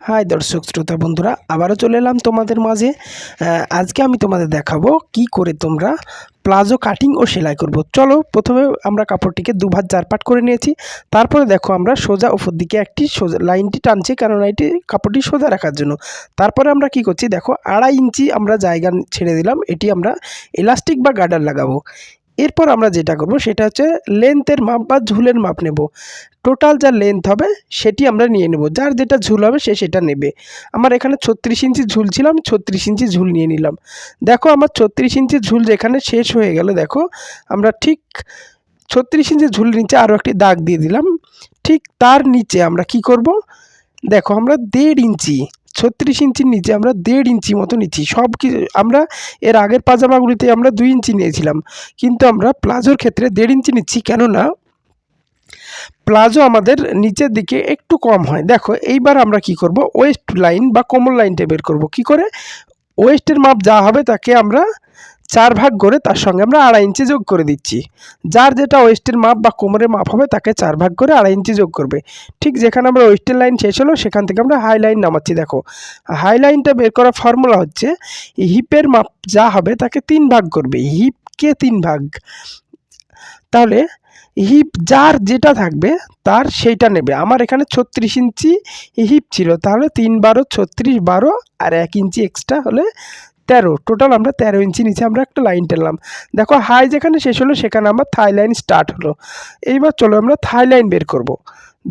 High দর্শক শ্রোতা বন্ধুরা, আবারও চলে এলাম তোমাদের মাঝে। আজকে আমি তোমাদের দেখাবো কি করে তোমরা প্লাজো কাটিং ও সেলাই করব। চলো, প্রথমে আমরা কাপড়টিকে দুভাগ চারপাট করে নিয়েছি। তারপরে দেখো আমরা সোজা উপর দিকে একটি সোজা লাইনটি টানছি, কারণ এটি কাপড়টি সোজা রাখার জন্য। তারপরে আমরা কি করছি দেখো, 2.5 ইঞ্চি আমরা জায়গা ছেড়ে দিলাম, এটি আমরা এলাস্টিক বা গার্ডার লাগাবো। এরপর আমরা যেটা করব সেটা হচ্ছে লেন্থের মাপ বা ঝুলের মাপ নেব। টোটাল যা লেন্থ হবে সেটি আমরা নিয়ে নেব, যার যেটা ঝুল হবে সে সেটা নেবে। আমার এখানে 36 ইঞ্চি ঝুল ছিল, আমি 36 ইঞ্চি ঝুল নিয়ে নিলাম। দেখো আমার 36 ইঞ্চি ঝুল যেখানে শেষ হয়ে গেল, দেখো আমরা ঠিক 36 ইঞ্চি ঝুল নিচে আরও একটি দাগ দিয়ে দিলাম। ঠিক তার নিচে আমরা কি করব, দেখো আমরা 1.5 ইঞ্চি, 36 ইঞ্চির নিচে আমরা 1.5 ইঞ্চি মতো নিচ্ছি। সব কিছু আমরা এর আগের পাজামাগুলিতে আমরা 2 ইঞ্চি নিয়েছিলাম, কিন্তু আমরা প্লাজোর ক্ষেত্রে 1.5 ইঞ্চি নিচ্ছি, কেননা প্লাজো আমাদের নিচের দিকে একটু কম হয়। দেখো এইবার আমরা কি করব, ওয়েস্ট লাইন বা কোমর লাইনটা বের করব। কি করে, ওয়েস্টের মাপ যা হবে তাকে আমরা 4 ভাগ করে তার সঙ্গে আমরা 2.5 ইঞ্চি যোগ করে দিচ্ছি। যার যেটা ওয়েস্টের মাপ বা কোমরের মাপ হবে তাকে 4 ভাগ করে 2.5 ইঞ্চি যোগ করবে। ঠিক যেখানে আমরা ওয়েস্টের লাইন শেষ হলো সেখান থেকে আমরা হাই লাইন নামাচ্ছি। দেখো হাই লাইনটা বের করার ফর্মুলা হচ্ছে, হিপের মাপ যা হবে তাকে 3 ভাগ করবে, হিপকে 3 ভাগ। তাহলে হিপ যার যেটা থাকবে তার সেইটা নেবে। আমার এখানে 36 ইঞ্চি হিপ ছিল, তাহলে 3 12 36, 12 আর 1 ইঞ্চি এক্সট্রা হলে 13। টোটাল আমরা 13 ইঞ্চি নিচে আমরা একটা লাইন টানলাম। দেখো হাই যেখানে শেষ হলো সেখানে আমার থাই লাইন স্টার্ট হলো। এইবার চলো আমরা থাই লাইন বের করব।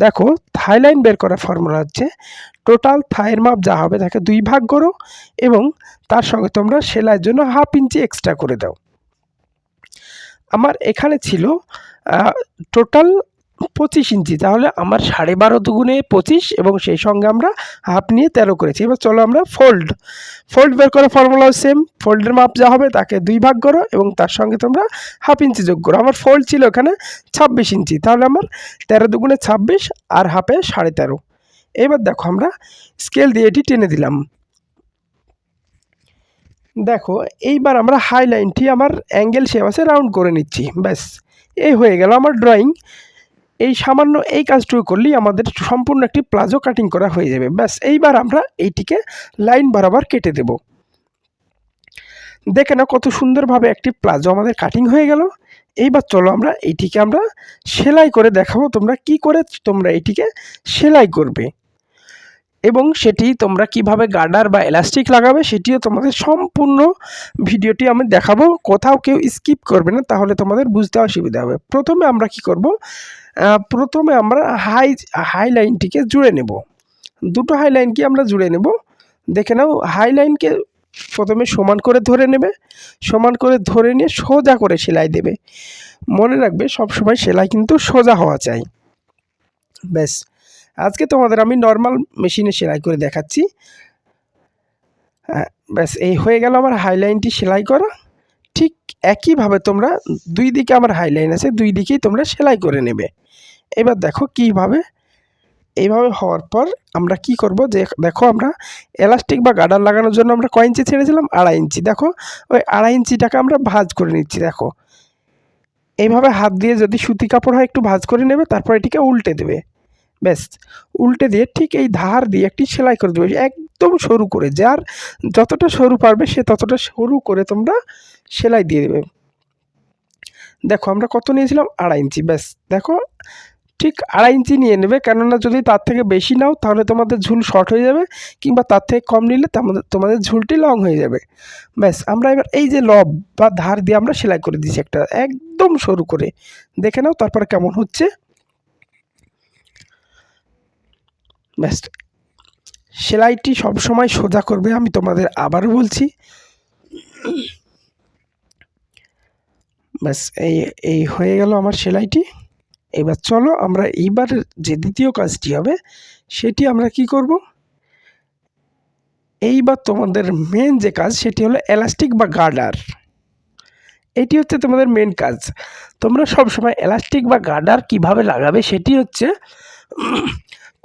দেখো থাই লাইন বের করার ফর্মুলা হচ্ছে, টোটাল থাইয়ের মাপ যা হবে তাকে 2 ভাগ করো এবং তার সঙ্গে তোমরা সেলাইয়ের জন্য 1/2 ইঞ্চি এক্সট্রা করে দাও। আমার এখানে ছিল টোটাল 25 ইঞ্চি, তাহলে আমার 12.5 দুগুণে 25 এবং সেই সঙ্গে আমরা হাফ নিয়ে 13 করেছি। এবার চলো আমরা ফোল্ড বের করার ফর্মুলাও সেম, ফোল্ডের মাপ যা হবে তাকে 2 ভাগ করো এবং তার সঙ্গে তোমরা 1/2 ইঞ্চি যোগ করো। আমার ফোল্ড ছিল এখানে 26 ইঞ্চি, তাহলে আমার 13 দুগুণে 26 আর হাফে 13.5। এবার দেখো আমরা স্কেল দিয়ে এটি টেনে দিলাম। দেখো এইবার আমরা হাই লাইনটি আমার অ্যাঙ্গেল শেপ আছে রাউন্ড করে নিচ্ছি। ব্যাস এই হয়ে গেল আমার ড্রয়িং। এই সামান্য এই কাজটুকু করলেই আমাদের সম্পূর্ণ একটি প্লাজো কাটিং করা হয়ে যাবে। ব্যাস এইবার আমরা এইটিকে লাইন বরাবর কেটে দেব। দেখে না কত সুন্দরভাবে একটি প্লাজো আমাদের কাটিং হয়ে গেল। এইবার চলো আমরা এইটিকে আমরা সেলাই করে দেখাবো, তোমরা কি করে তোমরা এইটিকে সেলাই করবে এবং সেটি তোমরা কিভাবে গার্ডার বা এলাস্টিক লাগাবে সেটিও তোমাদের সম্পূর্ণ ভিডিওটি আমি দেখাবো। কোথাও কেউ স্কিপ করবে না, তাহলে তোমাদের বুঝতে অসুবিধা হবে। প্রথমে আমরা কি করব, প্রথমে আমরা হাই লাইনটিকে জুড়ে নেব। দুটো হাই লাইনকে আমরা জুড়ে নেব। দেখে নাও, হাই লাইনকে প্রথমে সমান করে ধরে নেবে, সমান করে ধরে নিয়ে সোজা করে সেলাই দেবে। মনে রাখবে সবসময় সেলাই কিন্তু সোজা হওয়া চাই। ব্যাস আজকে তোমাদের আমি নর্মাল মেশিনে সেলাই করে দেখাচ্ছি। ব্যাস এই হয়ে গেল আমার হাই লাইনটি সেলাই করা। ঠিক একইভাবে তোমরা দুই দিকে আমার হাই লাইন আছে, দুই দিকেই তোমরা সেলাই করে নেবে। এবার দেখো কীভাবে, এইভাবে হওয়ার পর আমরা কি করব, যে দেখো আমরা এলাস্টিক বা গার্ডার লাগানোর জন্য আমরা কয় ইঞ্চি ছেড়েছিলাম, 2.5 ইঞ্চি। দেখো ওই 2.5 ইঞ্চিটাকে আমরা ভাঁজ করে নিচ্ছি। দেখো এইভাবে হাত দিয়ে যদি সুতি কাপড় হয় একটু ভাঁজ করে নেবে, তারপর এটিকে উল্টে দেবে। ব্যাস উল্টে দিয়ে ঠিক এই ধার দিয়ে একটি সেলাই করে দেবে, একদম সরু করে। যার যতটা সরু পারবে সে ততটা সরু করে তোমরা সেলাই দিয়ে দেবে। দেখো আমরা কত নিয়েছিলাম, 2.5 ইঞ্চি। ব্যাস দেখো ঠিক 2.5 ইঞ্চি নিয়ে নেবে, কেননা যদি তার থেকে বেশি নাও তাহলে তোমাদের ঝুল শর্ট হয়ে যাবে, কিংবা তার থেকে কম নিলে তোমাদের ঝুলটি লং হয়ে যাবে। ব্যাস আমরা এবার এই যে লব বা ধার দিয়ে আমরা সেলাই করে দিচ্ছি একটা একদম সরু করে। দেখে নাও তারপরে কেমন হচ্ছে। ব্যাস সেলাইটি সবসময় সোজা করবে, আমি তোমাদের আবারও বলছি। ব্যাস এই হয়ে গেল আমার সেলাইটি। এবার চলো আমরা এইবার যে দ্বিতীয় কাজটি হবে সেটি আমরা কি করব, এইবার তোমাদের মেন যে কাজ সেটি হলো এলাস্টিক বা গার্ডার। এটি হচ্ছে তোমাদের মেন কাজ। তোমরা সবসময় এলাস্টিক বা গার্ডার কিভাবে লাগাবে সেটি হচ্ছে,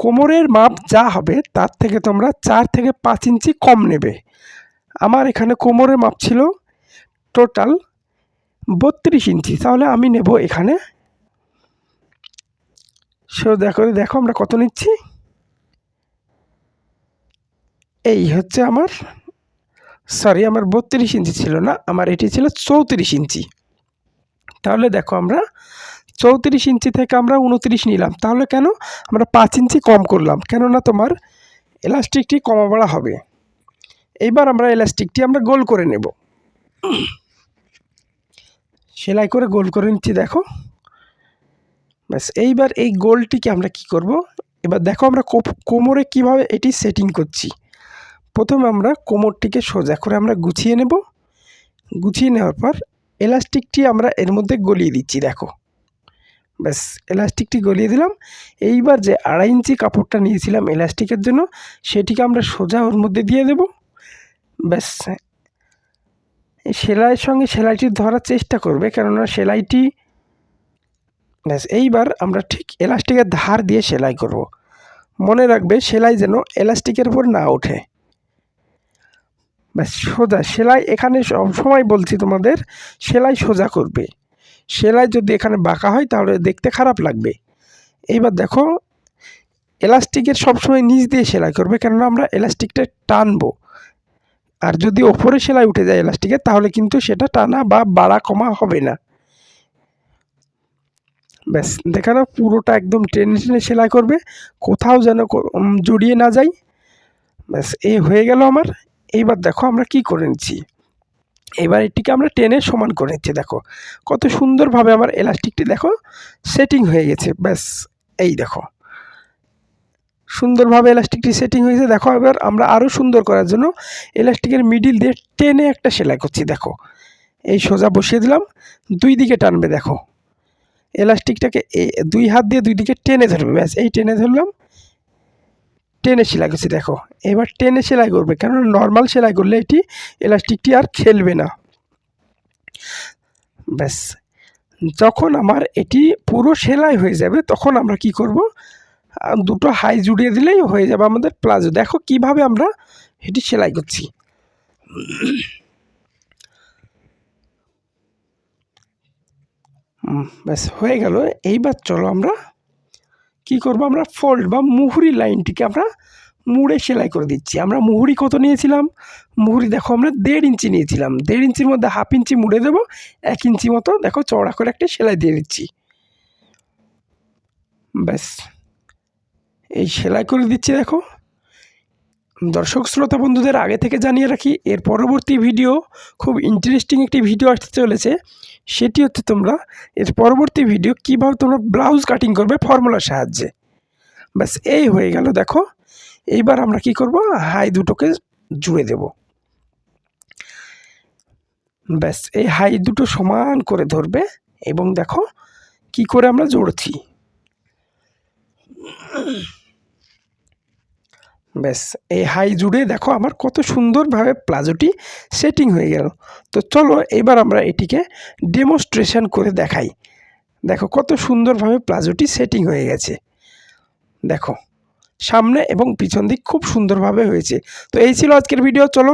কোমরের মাপ যা হবে তার থেকে তোমরা 4 থেকে 5 ইঞ্চি কম নেবে। আমার এখানে কোমরের মাপ ছিল টোটাল 32 ইঞ্চি, তাহলে আমি নেব এখানে দেখো আমরা কত নিচ্ছি, এই হচ্ছে আমার, সরি আমার 32 ইঞ্চি ছিল না, আমার এটি ছিল 34 ইঞ্চি। তাহলে দেখো আমরা 34 ইঞ্চি থেকে আমরা 29 নিলাম, তাহলে কেন আমরা 5 ইঞ্চি কম করলাম, কেননা তোমার এলাস্টিকটি কমা বাড়া হবে। এইবার আমরা এলাস্টিকটি আমরা গোল করে নেব, সেলাই করে গোল করে নিচ্ছি দেখো। ব্যাস এইবার এই গোলটিকে আমরা কি করব, এবার দেখো আমরা কোমরে কিভাবে এটি সেটিং করছি। প্রথমে আমরা কোমরটিকে সোজা করে আমরা গুছিয়ে নেব, গুছিয়ে নেওয়ার পর এলাস্টিকটি আমরা এর মধ্যে গলিয়ে দিচ্ছি দেখো। ব্যাস এলাস্টিকটি গলিয়ে দিলাম। এইবার যে 2.5 ইঞ্চি কাপড়টা নিয়েছিলাম এলাস্টিকের জন্য, সেটিকে আমরা সোজা ওর মধ্যে দিয়ে দেব। ব্যাস এই সেলাইয়ের সঙ্গে সেলাইটি ধরার চেষ্টা করবে, কেননা সেলাইটি, ব্যাস এইবার আমরা ঠিক এলাস্টিকের ধার দিয়ে সেলাই করব। মনে রাখবে সেলাই যেন এলাস্টিকের উপর না ওঠে। ব্যাস সোজা সেলাই, এখানে সবসময় বলছি তোমাদের সেলাই সোজা করবে। সেলাই যদি এখানে বাঁকা হয় তাহলে দেখতে খারাপ লাগবে। এইবার দেখো এলাস্টিকের সবসময় নিচ দিয়ে সেলাই করবে, কেননা আমরা এলাস্টিকটা টানবো। আর যদি ওপরে সেলাই উঠে যায় এলাস্টিকের, তাহলে কিন্তু সেটা টানা বা বাড়া কমা হবে না। ব্যাস দেখানো পুরোটা একদম টেনে টেনে সেলাই করবে, কোথাও যেন জড়িয়ে না যায়। ব্যাস এই হয়ে গেল আমার। এইবার দেখো আমরা কি করে নিচ্ছি, এবার এটিকে আমরা টেনে সমান করে নিচ্ছি। দেখো কত সুন্দরভাবে আমার এলাস্টিকটি দেখো সেটিং হয়ে গেছে। ব্যাস এই দেখো সুন্দরভাবে এলাস্টিকটি সেটিং হয়েছে। দেখো এবার আমরা আরও সুন্দর করার জন্য এলাস্টিকের মিডিল দিয়ে টেনে একটা সেলাই করছি। দেখো এই সোজা বসিয়ে দিলাম, দুই দিকে টানবে। দেখো এলাস্টিকটাকে দুই হাত দিয়ে দুই দিকে টেনে ধরবে। ব্যাস এই টেনে ধরলাম, টেনে সেলাই করছি। দেখো এবার টেনে সেলাই করবে, কেননা নর্মাল সেলাই করলে এটি এলাস্টিকটি আর খেলবে না। ব্যাস যখন আমার এটি পুরো সেলাই হয়ে যাবে, তখন আমরা কি করব, দুটো হাই জুড়িয়ে দিলেই হয়ে যাবে আমাদের প্লাজো। দেখো কিভাবে আমরা এটি সেলাই করছি। ব্যাস হয়ে গেল। এইবার চলো আমরা কি করব, আমরা ফোল্ড বা মুহুরি লাইনটিকে আমরা মুড়ে সেলাই করে দিচ্ছি। আমরা মুহুরি কত নিয়েছিলাম, মুহুরি দেখো আমরা 1.5 ইঞ্চি নিয়েছিলাম। 1.5 ইঞ্চির মধ্যে 1/2 ইঞ্চি মুড়ে দেবো, 1 ইঞ্চি মতো দেখো চওড়া করে একটা সেলাই দিয়ে দিচ্ছি। ব্যাস এই সেলাই করে দিচ্ছি। দেখো দর্শক শ্রোতা বন্ধুদের আগে থেকে জানিয়ে রাখি, এর পরবর্তী ভিডিও খুব ইন্টারেস্টিং একটি ভিডিও আসতে চলেছে। সেটি হচ্ছে তোমরা এর পরবর্তী ভিডিও কীভাবে তোমরা ব্লাউজ কাটিং করবে ফর্মুলার সাহায্যে। ব্যাস এই হয়ে গেল। দেখো এইবার আমরা কি করব, হাই দুটোকে জুড়ে দেব। ব্যাস এই হাই দুটো সমান করে ধরবে এবং দেখো কি করে আমরা জুড়ছি। ব্যাস এই হাই জুড়ে দেখো আমার কত সুন্দরভাবে প্লাজোটি সেটিং হয়ে গেল। তো চলো এবার আমরা এটিকে ডেমনস্ট্রেশন করে দেখাই। দেখো কত সুন্দরভাবে প্লাজোটি সেটিং হয়ে গেছে। দেখো সামনে এবং পিছন দিক খুব সুন্দরভাবে হয়েছে। তো এই ছিল আজকের ভিডিও। চলো